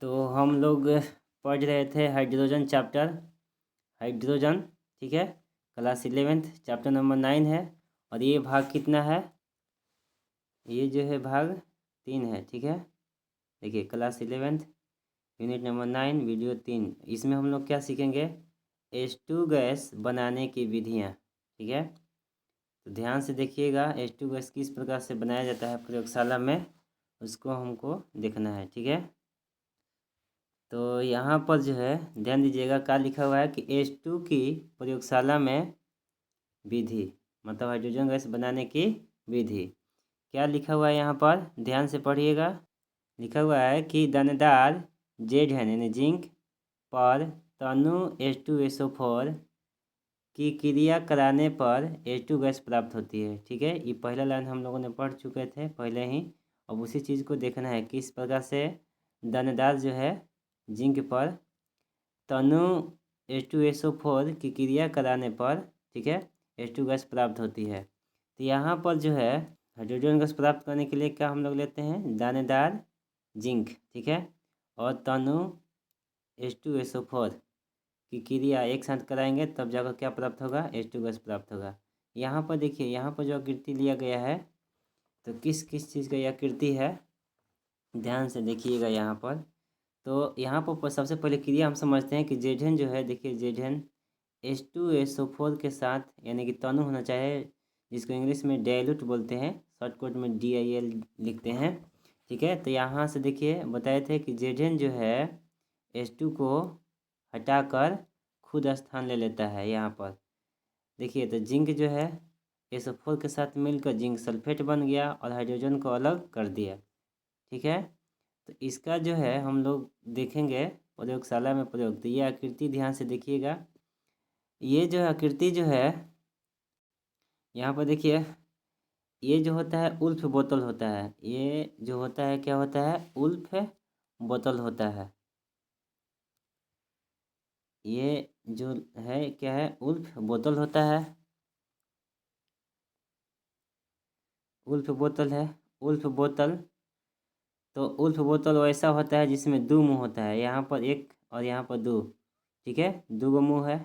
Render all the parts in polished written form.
तो हम लोग पढ़ रहे थे हाइड्रोजन चैप्टर, हाइड्रोजन, ठीक है। क्लास 11th चैप्टर नंबर 9 है और ये भाग कितना है, ये जो है भाग 3 है, ठीक है। देखिए class 11th unit number 9 video 3, इसमें हम लोग क्या सीखेंगे, H2 गैस बनाने की विधियाँ, ठीक है। तो ध्यान से देखिएगा H2 गैस किस प्रकार से बनाया जाता है प्रयोगशाला में, उसको हमको देखना है, ठीक है। तो यहाँ पर जो है ध्यान दीजिएगा क्या लिखा हुआ है कि H2 की प्रयोगशाला में विधि, मतलब हाइड्रोजन गैस बनाने की विधि। क्या लिखा हुआ है यहाँ पर, ध्यान से पढ़िएगा। लिखा हुआ है कि दानेदार जेड यानी जिंक पर तनु H2SO4 की क्रिया कराने पर H2 गैस प्राप्त होती है, ठीक है। ये पहला लाइन हम लोगों ने पढ़ चुके थे पहले ही। अब उसी चीज़ को देखना है किस प्रकार से दानेदार जो है जिंक पर तनु H2SO4 की क्रिया कराने पर, ठीक है, H2 गैस प्राप्त होती है। तो यहाँ पर जो है हाइड्रोजन गैस प्राप्त करने के लिए क्या हम लोग लेते हैं, दानेदार जिंक, ठीक है, और तनु H2SO4 की क्रिया एक साथ कराएंगे तब जाकर क्या प्राप्त होगा, H2 गैस प्राप्त होगा। यहाँ पर देखिए, यहाँ पर जो आकृति लिया गया है तो किस किस चीज़ का यह आकृति है, ध्यान से देखिएगा यहाँ पर। तो यहाँ पर सबसे पहले क्रिया हम समझते हैं कि जेडन जो है, देखिए जेडन H2SO4 के साथ यानी कि तनु होना चाहिए, जिसको इंग्लिश में डाइल्यूट बोलते हैं, शॉर्टकट में DIL लिखते हैं, ठीक है। तो यहाँ से देखिए बताए थे कि जेडन जो है H2 को हटाकर खुद स्थान ले लेता है यहाँ पर। देखिए तो जिंक जो है SO4 के साथ मिलकर जिंक सल्फेट बन गया और हाइड्रोजन को अलग कर दिया, ठीक है। तो इसका जो है हम लोग देखेंगे प्रयोगशाला में प्रयोग। तो ये आकृति ध्यान से देखिएगा। ये जो आकृति जो है यहाँ पर देखिए, ये जो होता है उल्फ बोतल होता है, ये जो होता है क्या होता है, उल्फ बोतल होता है। ये जो है क्या है, उल्फ बोतल होता है, उल्फ बोतल है, उल्फ बोतल। तो उल्फ बोतल वैसा होता है जिसमें दो मुंह होता है, यहाँ पर एक और यहाँ पर दो, ठीक है, दो गो मुँह है।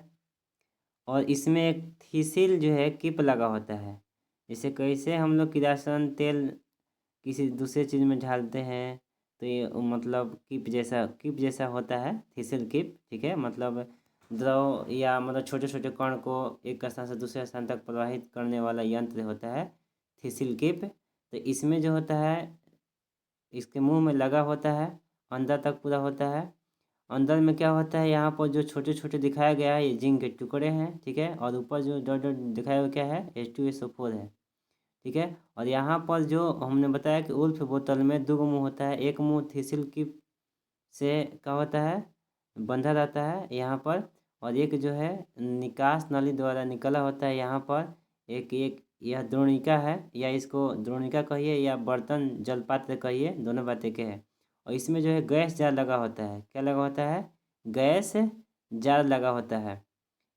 और इसमें एक थिसिल जो है किप लगा होता है। जैसे कैसे हम लोग किरासन तेल किसी दूसरे चीज़ में डालते हैं तो ये मतलब किप जैसा होता है, थिसिल किप, ठीक है। मतलब द्रव या मतलब छोटे छोटे कण को एक स्थान से दूसरे स्थान तक प्रवाहित करने वाला यंत्र होता है थिसिल किप। तो इसमें जो होता है इसके मुंह में लगा होता है, अंदर तक पूरा होता है। अंदर में क्या होता है, यहाँ पर जो छोटे छोटे दिखाया गया है ये जिंक के टुकड़े हैं, ठीक है। और ऊपर जो डॉट डॉट दिखाया हुआ क्या है, H2SO4 है, ठीक है। और यहाँ पर जो हमने बताया कि उल्फ बोतल में दो मुंह होता है, एक मुंह थिसिल की से क्या होता है, बंधा रहता है यहाँ पर, और एक जो है निकास नली द्वारा निकला होता है यहाँ पर। एक एक यह द्रोणिका है, या इसको द्रोणिका कहिए या बर्तन जलपात्र कहिए, दोनों बातें के हैं। और इसमें जो है गैस जार लगा होता है, क्या लगा होता है, गैस जार लगा होता है।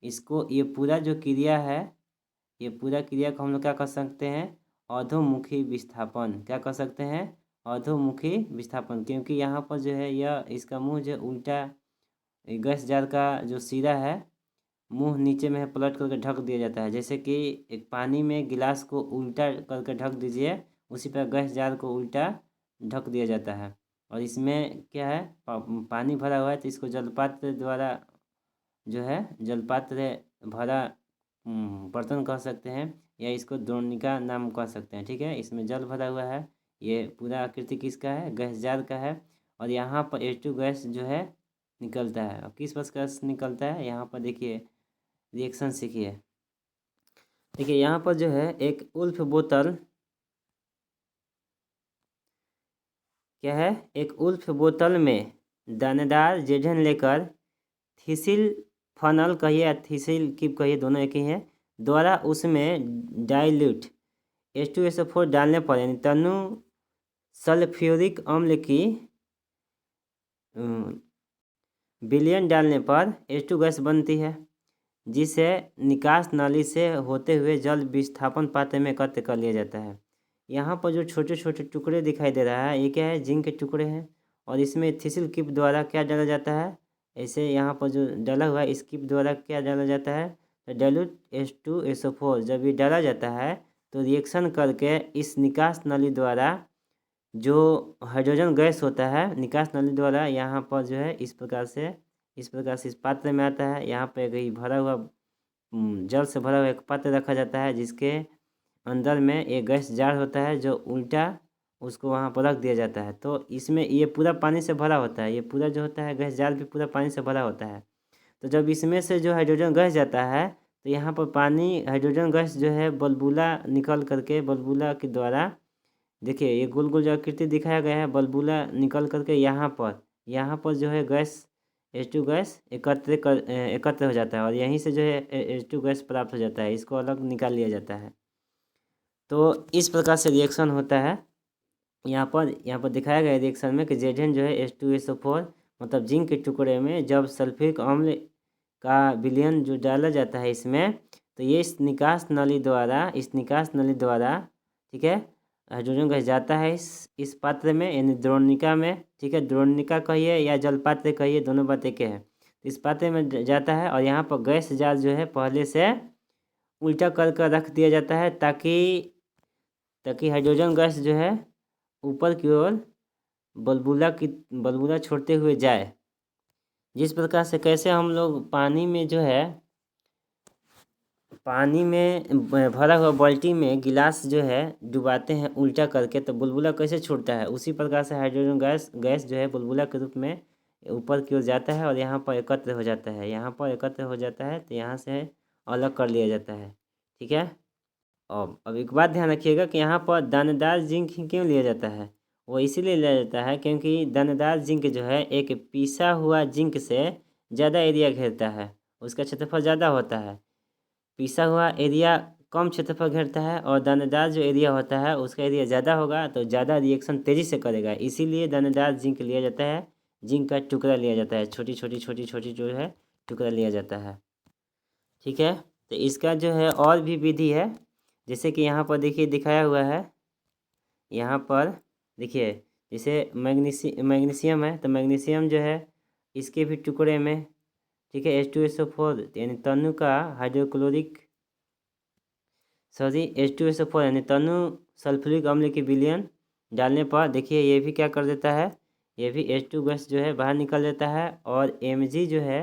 इसको ये पूरा जो क्रिया है, ये पूरा क्रिया को हम लोग क्या कर सकते हैं, अधोमुखी विस्थापन, क्या कर सकते हैं, अधोमुखी विस्थापन। क्योंकि यहाँ पर जो है यह इसका मुंह जो उल्टा, गैस जार का जो सिरा है मुंह नीचे में है, पलट करके ढक दिया जाता है। जैसे कि एक पानी में गिलास को उल्टा करके ढक दीजिए, उसी पर गैस जार को उल्टा ढक दिया जाता है। और इसमें क्या है, पानी भरा हुआ है, तो इसको जलपात्र द्वारा जो है जलपात्र भरा बर्तन कह सकते हैं, या इसको द्रोणिका नाम कह सकते हैं, ठीक है। इसमें जल भरा हुआ है, ये पूरा आकृति किसका है, गैस जार का है। और यहाँ पर H2 गैस जो है निकलता है। और किस प्रकार से निकलता है, यहाँ पर देखिए रिएक्शन सीखिए। देखिए यहाँ पर जो है एक उल्फ बोतल, क्या है, एक उल्फ बोतल में दानेदार जेठन लेकर थिसिल फनल कहिए या थिसिल किप कहिए, दोनों एक ही हैं, द्वारा उसमें डाइल्यूट H2SO4 डालने पर यानी तनु सल्फ्यूरिक अम्ल की विलयन डालने पर H2 गैस बनती है, जिसे निकास नाली से होते हुए जल विस्थापन पात्र में एकत्र कर लिया जाता है। यहाँ पर जो छोटे छोटे टुकड़े दिखाई दे रहा है, ये क्या है, जिंक के टुकड़े हैं। और इसमें इथिसिल किप द्वारा क्या डाला जाता है, ऐसे यहाँ पर जो डाला हुआ है इस किप द्वारा क्या डाला जाता है, तो डाइल्यूट H2SO4 जब ये डाला जाता है तो रिएक्शन करके इस निकास नली द्वारा जो हाइड्रोजन गैस होता है निकास नली द्वारा यहाँ पर जो है इस प्रकार से इस पात्र में आता है। यहाँ पे कहीं भरा हुआ जल से भरा हुआ एक पात्र रखा जाता है जिसके अंदर में एक गैस जार होता है जो उल्टा उसको वहाँ पर रख दिया जाता है। तो इसमें ये पूरा पानी से भरा होता है, ये पूरा जो होता है गैस जार भी पूरा पानी से भरा होता है। तो जब इसमें से जो हाइड्रोजन गैस जाता है तो यहाँ पर पानी हाइड्रोजन गैस जो है बलबूला निकल करके बलबूला के द्वारा, देखिए ये गोल गोल जो आकृति दिखाया गया है बलबूला निकल करके यहाँ पर जो है गैस H2 गैस एकत्र हो जाता है और यहीं से जो है H2 गैस प्राप्त हो जाता है, इसको अलग निकाल लिया जाता है। तो इस प्रकार से रिएक्शन होता है। यहाँ पर दिखाया गया रिएक्शन में कि Zn जो है H2SO4 मतलब जिंक के टुकड़े में जब सल्फ्यूरिक अम्ल का विलयन जो डाला जाता है इसमें, तो ये इस निकास नली द्वारा ठीक है हाइड्रोजन गैस जाता है इस पात्र में यानी द्रोणिका में, ठीक है, द्रोणिका कहिए या जलपात्र कहिए, दोनों बात एक है। तो इस पात्र में जाता है और यहाँ पर गैस जार जो है पहले से उल्टा कर रख दिया जाता है ताकि हाइड्रोजन गैस जो है ऊपर की ओर बलबूला छोड़ते हुए जाए। जिस प्रकार से कैसे हम लोग पानी में भरा हुआ बाल्टी में गिलास जो है डुबाते हैं उल्टा करके तो बुलबुला कैसे छूटता है, उसी प्रकार से हाइड्रोजन गैस जो है बुलबुला के रूप में ऊपर की ओर जाता है और यहाँ पर एकत्र हो जाता है, तो यहाँ से अलग कर लिया जाता है। ठीक है। अब एक बात ध्यान रखिएगा कि यहाँ पर दानेदार जिंक क्यों लिया जाता है, वो इसीलिए लिया जाता है क्योंकि दानेदार जिंक जो है एक पिसा हुआ जिंक से ज़्यादा एरिया घेरता है, उसका क्षेत्रफल ज़्यादा होता है। पिसा हुआ एरिया कम क्षेत्रफल घेरता है और दानेदार जो एरिया होता है उसका एरिया ज़्यादा होगा तो ज़्यादा रिएक्शन तेज़ी से करेगा, इसीलिए दानेदार जिंक लिया जाता है। जिंक का टुकड़ा लिया जाता है, छोटी छोटी जो है टुकड़ा लिया जाता है। ठीक है। तो इसका जो है और भी विधि है, जैसे कि यहाँ पर देखिए दिखाया हुआ है, यहाँ पर देखिए जैसे मैग्नीशियम है तो मैग्नीशियम जो है इसके भी टुकड़े में, ठीक है, H2SO4 यानी तनु का H2SO4 यानी तनु सल्फ्यूरिक अम्ल की विलयन डालने पर देखिए ये भी क्या कर देता है, ये भी H2 गैस जो है बाहर निकल देता है और Mg जो है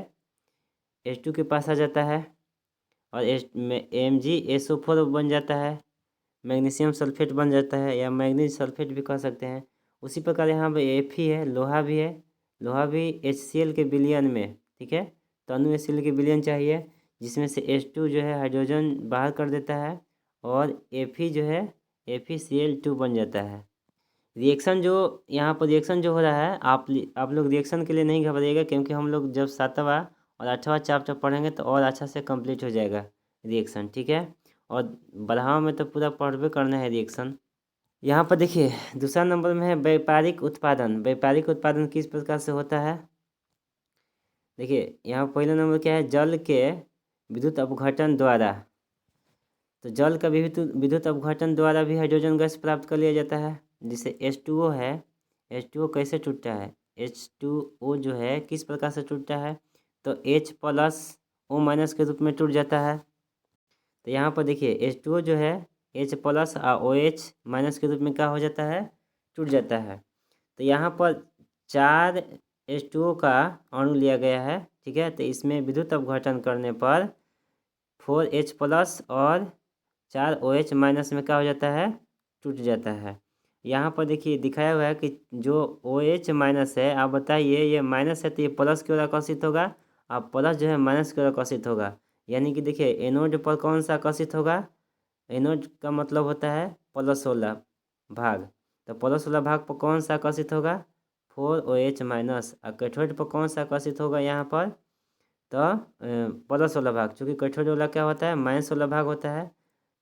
H2 के पास आ जाता है और MgSO4 बन जाता है, मैग्नीशियम सल्फेट बन जाता है या मैग्नीज सल्फेट भी कह सकते हैं। उसी प्रकार यहाँ पर Fe है, लोहा भी HCl के विलयन में, ठीक है, तनु HCl के विलयन चाहिए जिसमें से H2 जो है हाइड्रोजन बाहर कर देता है और Fe जो है FeCl2 बन जाता है। रिएक्शन जो यहाँ पर रिएक्शन जो हो रहा है, आप लोग रिएक्शन के लिए नहीं घबराइएगा क्योंकि हम लोग जब 7वां और 8वां चैप्टर पढ़ेंगे तो और अच्छा से कंप्लीट हो जाएगा रिएक्शन। ठीक है। और 12वां में तो पूरा पढ़वे करना है रिएक्शन। यहाँ पर देखिए दूसरा नंबर में है व्यापारिक उत्पादन किस प्रकार से होता है। देखिए यहाँ पहला नंबर क्या है, जल के विद्युत अपघटन द्वारा। तो जल का विद्युत अपघटन द्वारा भी हाइड्रोजन गैस प्राप्त कर लिया जाता है। जैसे H2O है, H2O कैसे टूटता है, H2O जो है किस प्रकार से टूटता है, तो H+O- के रूप में टूट जाता है। तो यहाँ पर देखिए H2O जो है H+ और OH- के रूप में क्या हो जाता है, टूट जाता है। तो यहाँ पर 4 H2O का अणु लिया गया है, ठीक है। तो इसमें विद्युत अपघटन करने पर 4H+ और 4 OH- में क्या हो जाता है, टूट जाता है। यहाँ पर देखिए दिखाया हुआ है कि जो OH- है, आप बताइए ये माइनस है तो ये प्लस की ओर आकर्षित होगा और प्लस जो है माइनस की ओर आकर्षित होगा। यानी कि देखिए एनोड पर कौन सा आकर्षित होगा, एनोड का मतलब होता है +16 भाग, तो +16 भाग पर कौन सा आकर्षित होगा, 4OH- और कैथोड पर कौन सा आकर्षित होगा यहाँ पर, तो +16 भाग, चूँकि कैथोड वाला क्या होता है -16 भाग होता है।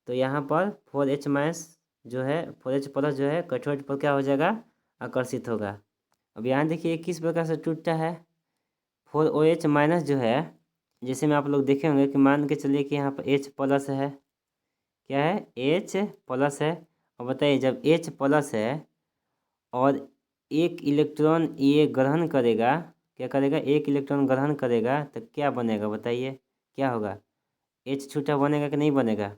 तो यहाँ पर 4H- जो है 4H+ जो है कैथोड पर क्या हो जाएगा, आकर्षित होगा। अब यहाँ देखिए किस प्रकार से टूटता है, 4OH- जो है जैसे में आप लोग देखे होंगे कि मान के चलिए कि यहाँ पर H+ है, क्या है H+ है। और बताइए जब H+ है और एक इलेक्ट्रॉन ये ग्रहण करेगा, क्या करेगा, एक इलेक्ट्रॉन ग्रहण करेगा तो क्या बनेगा बताइए, क्या होगा, H छूटा बनेगा कि नहीं बनेगा।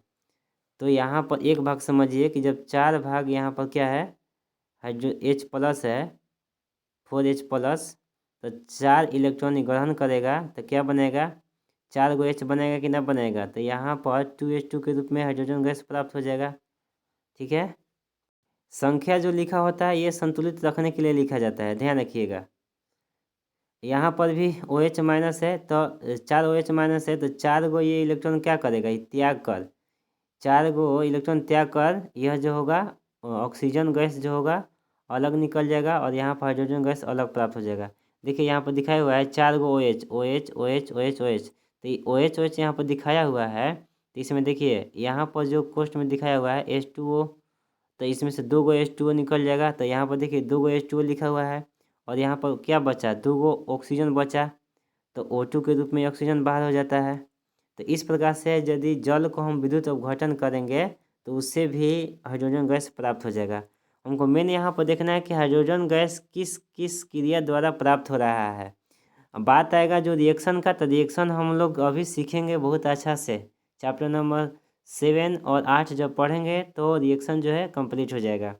तो यहाँ पर एक भाग समझिए कि जब 4 भाग यहाँ पर क्या है, हाइड्रो H प्लस है 4H प्लस, तो 4 इलेक्ट्रॉन ग्रहण करेगा तो क्या बनेगा, 4 गो H बनेगा कि ना बनेगा। तो यहाँ पर 2H2 के रूप में हाइड्रोजन गैस प्राप्त हो जाएगा। ठीक है, संख्या जो लिखा होता है ये संतुलित रखने के लिए लिखा जाता है, ध्यान रखिएगा। यहाँ पर भी OH माइनस है तो 4 OH माइनस है तो 4 गो ये इलेक्ट्रॉन क्या करेगा, ये त्याग कर, 4 गो इलेक्ट्रॉन त्याग कर यह जो होगा ऑक्सीजन गैस जो होगा अलग निकल जाएगा और यहाँ पर हाइड्रोजन गैस अलग प्राप्त हो जाएगा। देखिए यहाँ पर दिखाया हुआ है 4 गो OH OH OH OH OH, तो ये OH OH यहाँ पर दिखाया हुआ है। तो इसमें देखिए यहाँ पर जो कोष्ट में दिखाया हुआ है H2O, तो इसमें से 2 गो H2O निकल जाएगा। तो यहाँ पर देखिए 2 गो H2O लिखा हुआ है और यहाँ पर क्या बचा, 2 गो ऑक्सीजन बचा, तो O2 के रूप में ऑक्सीजन बाहर हो जाता है। तो इस प्रकार से यदि जल को हम विद्युत अपघटन करेंगे तो उससे भी हाइड्रोजन गैस प्राप्त हो जाएगा। हमको मेन यहाँ पर देखना है कि हाइड्रोजन गैस किस किस क्रिया द्वारा प्राप्त हो रहा है। अब बात आएगा जो रिएक्शन का, तो रिएक्शन हम लोग अभी सीखेंगे बहुत अच्छा से। चैप्टर नंबर 7 और 8 जब पढ़ेंगे तो रिएक्शन जो है कंप्लीट हो जाएगा।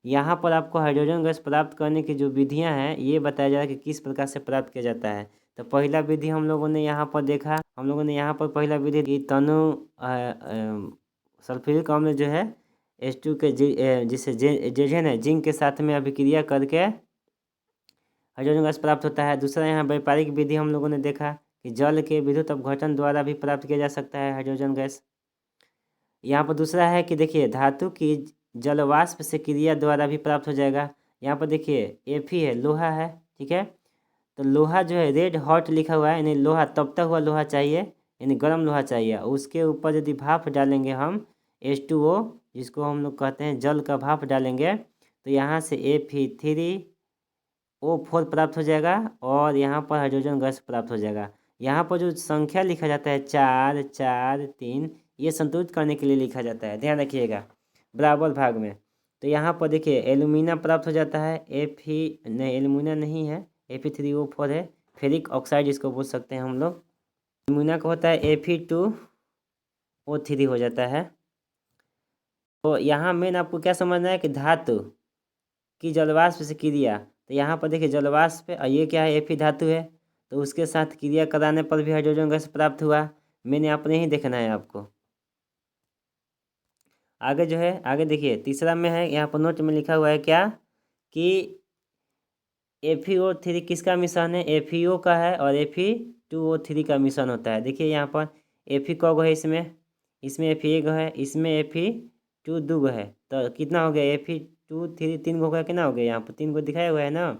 यहाँ पर आपको हाइड्रोजन गैस प्राप्त करने की जो विधियाँ हैं ये बताया जा रहा है कि किस प्रकार से प्राप्त किया जाता है। तो पहला विधि हम लोगों ने यहाँ पर देखा, हम लोगों ने यहाँ पर पहला विधि की तनु सल्फ्यूरिक अम्ल जो है H2 के जिससे जेजेन है जिंक के साथ में अभिक्रिया करके हाइड्रोजन गैस प्राप्त होता है। दूसरा यहाँ व्यापारिक विधि हम लोगों ने देखा कि जल के विद्युत अपघटन द्वारा भी प्राप्त किया जा सकता है हाइड्रोजन गैस। यहाँ पर दूसरा है कि देखिए धातु की जलवाष्प से क्रिया द्वारा भी प्राप्त हो जाएगा। यहाँ पर देखिए Fe है, लोहा है, ठीक है, तो लोहा जो है रेड हॉट लिखा हुआ है, यानी लोहा तपता हुआ लोहा चाहिए, यानी गर्म लोहा चाहिए। उसके ऊपर यदि भाप डालेंगे हम H2O, जिसको हम लोग कहते हैं जल का भाप डालेंगे, तो यहाँ से Fe3O4 प्राप्त हो जाएगा और यहाँ पर हाइड्रोजन गैस प्राप्त हो जाएगा। यहाँ पर जो संख्या लिखा जाता है 4 4 3, ये संतुलित करने के लिए लिखा जाता है, ध्यान रखिएगा, बराबर भाग में। तो यहाँ पर देखिए एल्यूमिना प्राप्त हो जाता है, नहीं एल्यूमिना नहीं है, Fe3O4 है, फेरिक ऑक्साइड इसको बोल सकते हैं हम लोग। एल्यूमिना का होता है Fe2O3 हो जाता है। तो यहाँ मेन आपको क्या समझना है कि धातु की जलवाष्प से क्रिया, तो यहाँ पर देखिए जलवाष्प और ये क्या है, Fe धातु है, तो उसके साथ क्रिया कराने पर भी हाइड्रोजन गैस प्राप्त हुआ। मैंने अपने ही देखना है आपको। आगे जो है, आगे देखिए तीसरा में है, यहाँ पर नोट में लिखा हुआ है क्या कि FeO3 किसका मिश्रण है, FeO का है और Fe2O3 का मिश्रण होता है। देखिए यहाँ पर Fe कौ गो है, इसमें Fe एक है, इसमें Fe2 दो गो है, तो कितना हो गया, Fe2 3 गो हो गया, कितना हो गया, यहाँ पर 3 गो दिखाया हुआ है ना।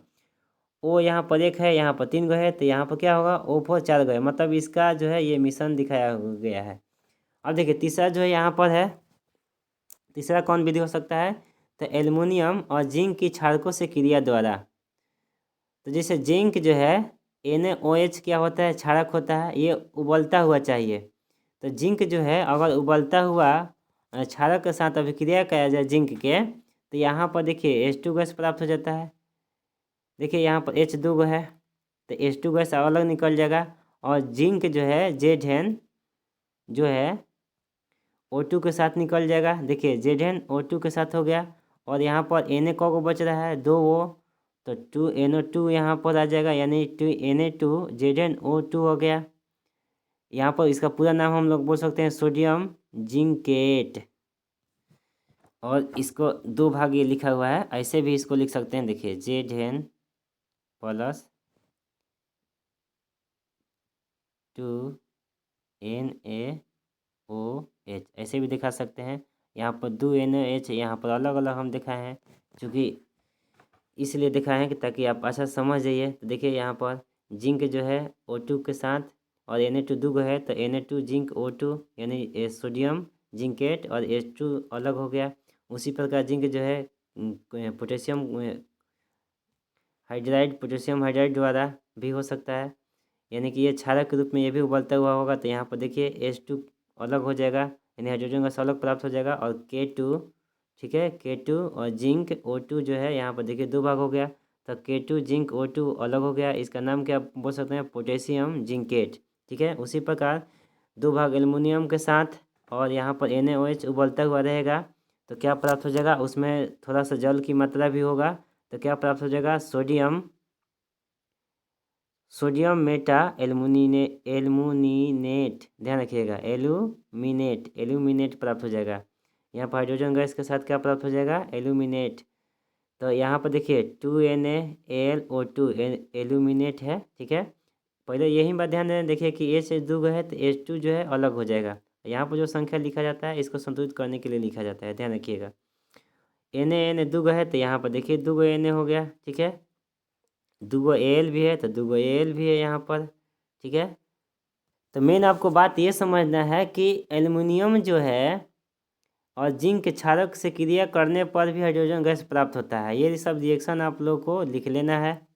O यहाँ पर 1 है, यहाँ पर 3 गो है, तो यहाँ पर क्या होगा, O4 4 गो है, मतलब इसका जो है ये मिश्रण दिखाया गया है। अब देखिए तीसरा जो है यहाँ पर है, तीसरा कौन विधि हो सकता है, तो एल्युमिनियम और जिंक की क्षारकों से क्रिया द्वारा। तो जैसे जिंक जो है NaOH क्या होता है, क्षारक होता है, ये उबलता हुआ चाहिए। तो जिंक जो है अगर उबलता हुआ क्षारक के साथ अभिक्रिया किया जाए जिंक के, तो यहाँ पर देखिए H2 गैस प्राप्त हो जाता है। देखिए यहाँ पर H2 गो है, तो H2 गैस अलग निकल जाएगा और जिंक जो है Zn जो है O2 के साथ निकल जाएगा। देखिए Zn O2 के साथ हो गया और यहाँ पर Na को बच रहा है 2O, तो 2NO2 यहाँ पर आ जाएगा, यानी 2Na2 ZnO2 हो गया। यहाँ पर इसका पूरा नाम हम लोग बोल सकते हैं सोडियम जिंकेट, और इसको 2 भाग ये लिखा हुआ है, ऐसे भी इसको लिख सकते हैं। देखिए Zn प्लस 2NaOH ऐसे भी दिखा सकते हैं। यहाँ पर 2NaOH यहाँ पर अलग अलग हम दिखाए हैं, क्योंकि इसलिए दिखाए हैं कि ताकि आप अच्छा समझ जाइए। तो देखिए यहाँ पर जिंक जो है O2 के साथ और Na2 दो गो है, तो Na2 जिंक O2 यानी सोडियम जिंकेट और H2 अलग हो गया। उसी प्रकार जिंक जो है पोटेशियम हाइड्राइड द्वारा भी हो सकता है, यानी कि ये क्षारक के रूप में ये भी उबलता हुआ होगा। तो यहाँ पर देखिए H2 अलग हो जाएगा, यानी हाइड्रोजन गैस अलग प्राप्त हो जाएगा, और K2, ठीक है, K2 और जिंक O2 जो है यहाँ पर देखिए 2 भाग हो गया। तो K2 जिंक O2 अलग हो गया, इसका नाम क्या बोल सकते हैं, पोटेशियम जिंकेट। ठीक है, उसी प्रकार 2 भाग एल्युमिनियम के साथ और यहाँ पर NaOH उबलता हुआ रहेगा तो क्या प्राप्त हो जाएगा, उसमें थोड़ा सा जल की मात्रा भी होगा तो क्या प्राप्त हो जाएगा, सोडियम मेटा एल्युमिनेट, ध्यान रखिएगा, एल्यूमिनेट प्राप्त हो जाएगा। यहाँ पर हाइड्रोजन गैस के साथ क्या प्राप्त हो जाएगा, एल्यूमिनेट। तो यहाँ पर देखिए 2NaAlO2 एल्यूमिनेट है। ठीक है, पहले यही बात ध्यान देना, देखिए कि H2 है तो H2 जो है अलग हो जाएगा। यहाँ पर जो संख्या लिखा जाता है इसको संतुलित करने के लिए लिखा जाता है, ध्यान रखिएगा। Na है तो यहाँ पर देखिए 2 Na हो गया। ठीक है, 2 Al भी है तो 2 Al भी है यहाँ पर। ठीक है, तो मेन आपको बात ये समझना है कि एल्युमिनियम जो है और जिंक क्षारक से क्रिया करने पर भी हाइड्रोजन गैस प्राप्त होता है। ये सब रिएक्शन आप लोग को लिख लेना है।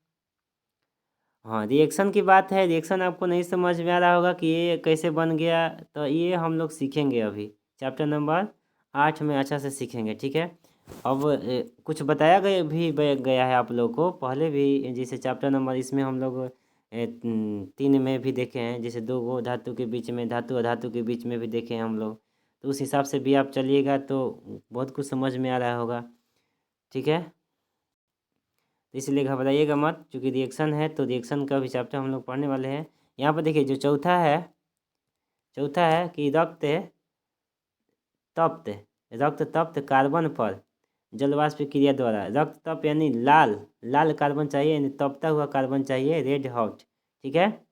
हाँ, रिएक्शन की बात है, रिएक्शन आपको नहीं समझ में आ रहा होगा कि ये कैसे बन गया, तो ये हम लोग सीखेंगे अभी चैप्टर नंबर 8 में अच्छा से सीखेंगे। ठीक है, अब कुछ बताया गया है आप लोग को पहले भी, जैसे चैप्टर नंबर इसमें हम लोग 3 में भी देखे हैं, जैसे 2 गो धातु के बीच में, धातु और धातु के बीच में भी देखे हैं हम लोग, तो उस हिसाब से भी आप चलिएगा तो बहुत कुछ समझ में आ रहा होगा। ठीक है, तो इसलिए घबराइएगा मत, क्योंकि रिएक्शन है तो रिएक्शन का भी चैप्टर हम लोग पढ़ने वाले हैं। यहाँ पर देखिए जो चौथा है कि रक्त तप्त कार्बन पर जलवाष्प क्रिया द्वारा, रक्त तप यानी लाल कार्बन चाहिए, यानी तपता हुआ कार्बन चाहिए, रेड हॉट। ठीक है,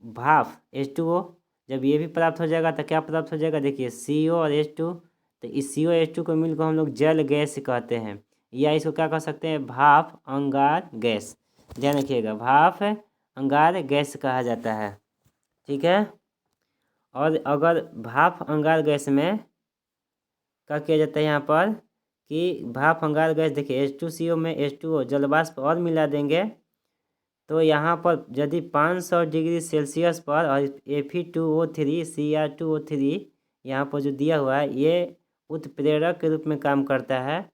भाप H2O, जब ये भी प्राप्त हो जाएगा तो क्या प्राप्त हो जाएगा, देखिए CO और H2, तो इस CO H2 को मिलकर हम लोग जल गैस कहते हैं, या इसको क्या कह सकते हैं, भाप अंगार गैस। ध्यान रखिएगा, भाप अंगार गैस कहा जाता है। ठीक है, और अगर भाप अंगार गैस में क्या किया जाता है यहाँ पर कि भाप अंगार गैस, देखिए H2CO में H2O जलवाष्प और मिला देंगे तो यहाँ पर यदि 500 डिग्री सेल्सियस पर और Fe2O3 Cr2O3 यहाँ पर जो दिया हुआ है, ये उत्प्रेरक के रूप में काम करता है।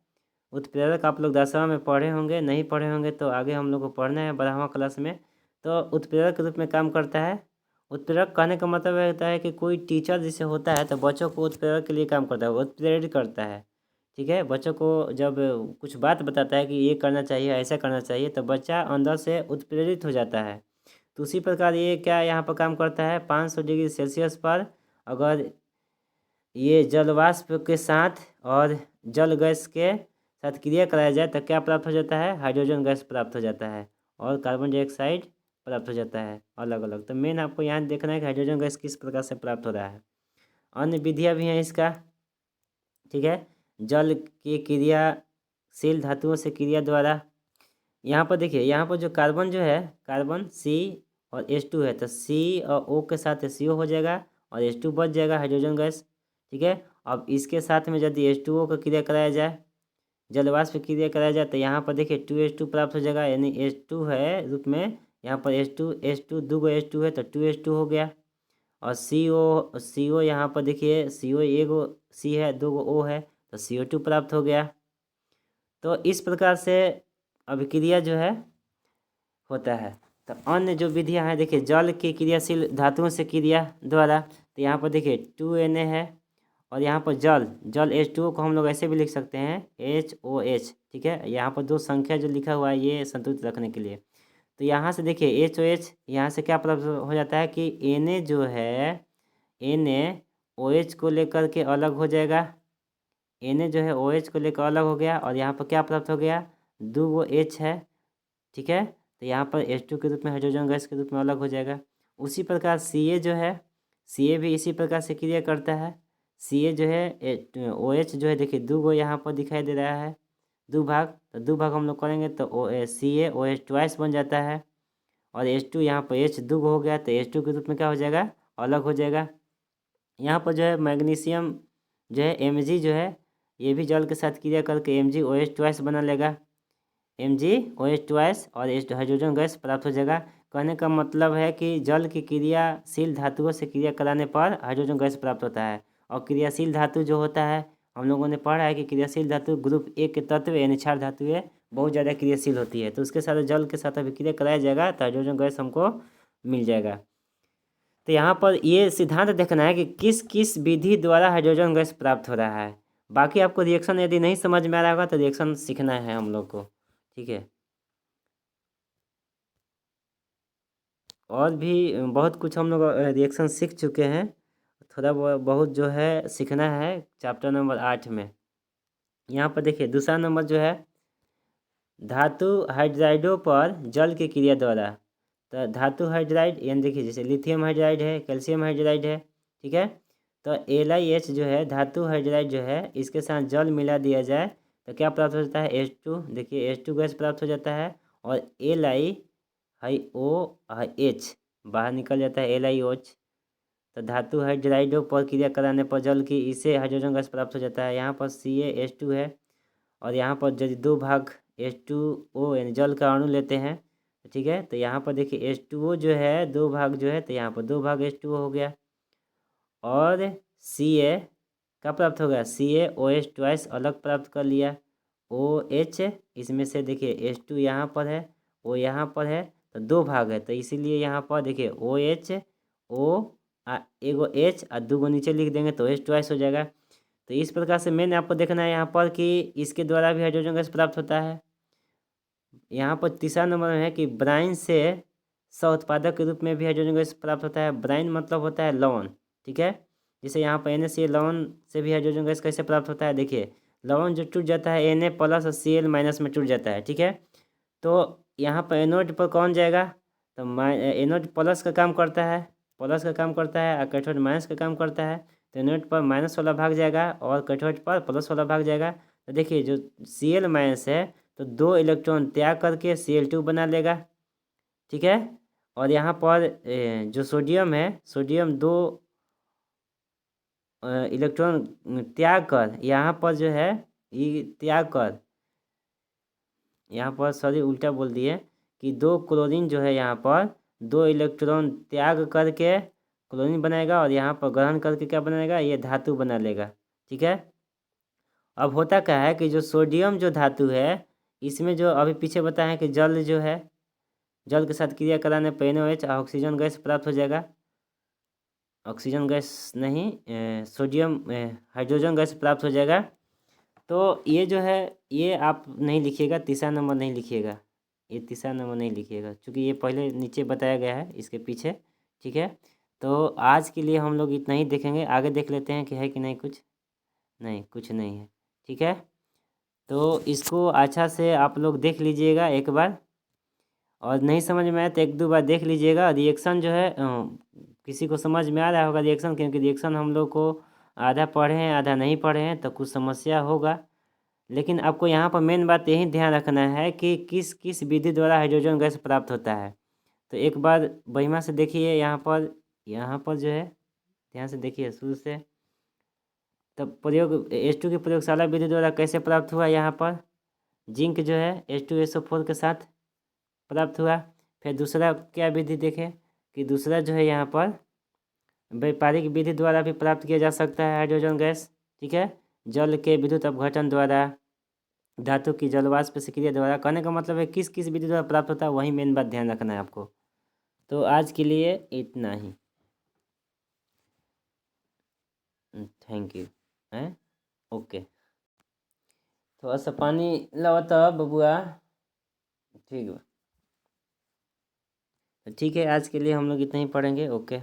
उत्प्रेरक आप लोग 10वां में पढ़े होंगे, नहीं पढ़े होंगे तो आगे हम लोग को पढ़ना है 12वां क्लास में। तो उत्प्रेरक के रूप में काम करता है। उत्प्रेरक कहने का मतलब होता है कि कोई टीचर जिसे होता है तो बच्चों को उत्प्रेरक के लिए काम करता है, उत्प्रेरित करता है। ठीक है, बच्चों को जब कुछ बात बताता है कि ये करना चाहिए, ऐसा करना चाहिए, तो बच्चा अंदर से उत्प्रेरित हो जाता है। तो उसी प्रकार ये क्या यहाँ पर काम करता है, 500 डिग्री सेल्सियस पर अगर ये जलवाष्प के साथ और जल गैस के साथ क्रिया कराया जाए तो क्या प्राप्त हो जाता है, हाइड्रोजन गैस प्राप्त हो जाता है और कार्बन डाइऑक्साइड प्राप्त हो जाता है अलग अलग। तो मेन आपको यहाँ देखना है कि हाइड्रोजन गैस किस प्रकार से प्राप्त हो रहा है। अन्य विधियाँ भी हैं इसका। ठीक है, जल की क्रियाशील धातुओं से क्रिया द्वारा, यहाँ पर देखिए, यहाँ पर जो कार्बन है, कार्बन C और H2 है, तो C और O के साथ CO हो जाएगा और H2 बच जाएगा हाइड्रोजन गैस। ठीक है, अब इसके साथ में यदि H2O का क्रिया कराया जाए, जलवाष्प क्रिया कराया जाए, तो यहाँ पर देखिए 2H2 प्राप्त हो जाएगा, यानी H2 है रूप में, यहाँ पर H2 2 गो H2 है तो 2H2 हो गया। और CO यहाँ पर देखिए CO एगो C है, 2 गो O है तो CO2 प्राप्त हो गया। तो इस प्रकार से अभिक्रिया जो है होता है। तो अन्य जो विधियाँ हैं, देखिए जल की क्रियाशील धातुओं से क्रिया द्वारा, तो यहाँ पर देखिए 2Na है और यहाँ पर जल H2O को हम लोग ऐसे भी लिख सकते हैं HOH। ठीक है, यहाँ पर 2 संख्या जो लिखा हुआ है ये संतुलित रखने के लिए। तो यहाँ से देखिए HOH, यहाँ से क्या प्राप्त हो जाता है कि Na जो है, NaOH को लेकर के अलग हो जाएगा, Na जो है OH को लेकर अलग हो गया और यहाँ पर क्या प्राप्त हो गया, 2 गो H है। ठीक है, तो यहाँ पर H2 के रूप में, हाइड्रोजन गैस के रूप में अलग हो जाएगा। उसी प्रकार Ca जो है, Ca भी इसी प्रकार से क्रिया करता है। Ca जो है OH जो है, देखिए 2 गो यहाँ पर दिखाई दे रहा है, 2 भाग, तो 2 भाग हम लोग करेंगे तो CaOH ट्वाइस बन जाता है और H2 यहाँ पर H 2 गो हो गया तो H2 के रूप में क्या हो जाएगा, अलग हो जाएगा। यहाँ पर जो है मैग्नीशियम जो है Mg जो है, ये भी जल के साथ क्रिया करके MgOH ट्वाइस बना लेगा, MgOH ट्वाइस और हाइड्रोजन गैस प्राप्त हो जाएगा। कहने का मतलब है कि जल की क्रियाशील धातुओं से क्रिया कराने पर हाइड्रोजन गैस प्राप्त होता है। और क्रियाशील धातु जो होता है, हम लोगों ने पढ़ा है कि क्रियाशील धातु ग्रुप 1 के तत्व यानी क्षार धातु बहुत ज़्यादा क्रियाशील होती है, तो उसके साथ जल के साथ अभिक्रिया कराया जाएगा तो हाइड्रोजन गैस हमको मिल जाएगा। तो यहाँ पर ये सिद्धांत देखना है कि किस किस विधि द्वारा हाइड्रोजन गैस प्राप्त हो रहा है। बाकी आपको रिएक्शन यदि नहीं समझ में आ रहा होगा तो रिएक्शन सीखना है हम लोग को, ठीक है। और भी बहुत कुछ हम लोग रिएक्शन सीख चुके हैं, थोड़ा बहुत जो है सीखना है चैप्टर नंबर 8 में। यहाँ पर देखिए दूसरा नंबर जो है धातु हाइड्राइडों पर जल की क्रिया द्वारा। तो धातु हाइड्राइड यानी देखिए जैसे लिथियम हाइड्राइड है, कैल्शियम हाइड्राइड है, ठीक है। तो LiH जो है धातु हाइड्राइड जो है इसके साथ जल मिला दिया जाए तो क्या प्राप्त हो जाता है, H2। देखिए H2 गैस प्राप्त हो जाता है और LiOH बाहर निकल जाता है LiOH। तो धातु हाइड्राइडों पर क्रिया कराने पर जल की इससे हाइड्रोजन गैस प्राप्त हो जाता है। यहाँ पर CaH2 है और यहाँ पर यदि दो भाग H2O यानी जल का अणु लेते हैं, ठीक है। तो यहाँ पर देखिए H2O जो है दो भाग जो है, तो यहाँ पर दो भाग H2O हो गया और Ca का प्राप्त हो गया, CaOH ट्वाइस अलग प्राप्त कर लिया। OH इसमें से देखिए H2 यहाँ पर है, O यहाँ पर है, तो दो भाग है, तो इसीलिए यहाँ पर देखिए OH O एगो H और दो गो नीचे लिख देंगे तो H ट्वाइस हो जाएगा। तो इस प्रकार से मैंने आपको देखना है यहाँ पर कि इसके द्वारा भी हाइड्रोजन गैस प्राप्त होता है। यहाँ पर तीसरा नंबर में है कि ब्राइन से सह उत्पादक के रूप में भी हाइड्रोजन गैस प्राप्त होता है। ब्राइन मतलब होता है लवण, ठीक है। जैसे यहाँ पर NaCl लवण से भी हाइड्रोजन गैस कैसे प्राप्त होता है, देखिए लवण जो टूट जाता है Na प्लस और Cl माइनस में टूट जाता है, ठीक है। तो यहाँ पर एनोड पर कौन जाएगा, तो एनोड प्लस का काम करता है, प्लस का काम करता है और कैथोड माइनस का काम करता है। तो एनोड पर माइनस वाला भाग जाएगा और कैथोड पर प्लस वाला भाग जाएगा। तो देखिए जो Cl माइनस है तो दो इलेक्ट्रॉन त्याग करके Cl2 बना लेगा, ठीक है। और यहाँ पर जो सोडियम है, सोडियम दो इलेक्ट्रॉन त्याग कर यहाँ पर जो है ये त्याग कर, यहाँ पर सॉरी उल्टा बोल दिए कि दो क्लोरीन जो है यहाँ पर दो इलेक्ट्रॉन त्याग करके क्लोरीन बनाएगा और यहाँ पर ग्रहण करके क्या बनाएगा, ये धातु बना लेगा, ठीक है। अब होता क्या है कि जो सोडियम जो धातु है इसमें जो अभी पीछे बताया है कि जल जो है, जल के साथ क्रिया कराने पर NaOH ऑक्सीजन गैस प्राप्त हो जाएगा। ऑक्सीजन गैस नहीं, सोडियम हाइड्रोजन गैस प्राप्त हो जाएगा। तो ये जो है ये आप नहीं लिखिएगा, तीसरा नंबर नहीं लिखिएगा, ये तीसरा नंबर नहीं लिखिएगा क्योंकि ये पहले नीचे बताया गया है इसके पीछे, ठीक है। तो आज के लिए हम लोग इतना ही देखेंगे, आगे देख लेते हैं कि है कि नहीं कुछ, नहीं कुछ नहीं है, ठीक है। तो इसको अच्छा से आप लोग देख लीजिएगा एक बार, और नहीं समझ में आए तो एक दो बार देख लीजिएगा। रिएक्शन जो है किसी को समझ में आ रहा होगा रिएक्शन, क्योंकि रिएक्शन हम लोग को आधा पढ़े हैं आधा नहीं पढ़े हैं तो कुछ समस्या होगा। लेकिन आपको यहाँ पर मेन बात यही ध्यान रखना है कि किस किस विधि द्वारा हाइड्रोजन गैस प्राप्त होता है। तो एक बार बढ़िया से देखिए यहाँ पर जो है ध्यान से देखिए शुरू से। तब प्रयोग H2 की प्रयोगशाला विधि द्वारा कैसे प्राप्त हुआ, यहाँ पर जिंक जो है H2SO4 के साथ प्राप्त हुआ। फिर दूसरा क्या विधि देखें कि दूसरा जो है यहाँ पर व्यापारिक विधि द्वारा भी प्राप्त किया जा सकता है हाइड्रोजन गैस, ठीक है। जल के विद्युत अपघटन द्वारा, धातु की जलवाष्प प्रक्रिया द्वारा। कहने का मतलब है किस किस विधि द्वारा प्राप्त होता है, वही मेन बात ध्यान रखना है आपको। तो आज के लिए इतना ही, थैंक यू है, ओके। थोड़ा सा पानी लाओ तब बबुआ, ठीक है। ठीक है आज के लिए हम लोग इतना ही पढ़ेंगे, ओके।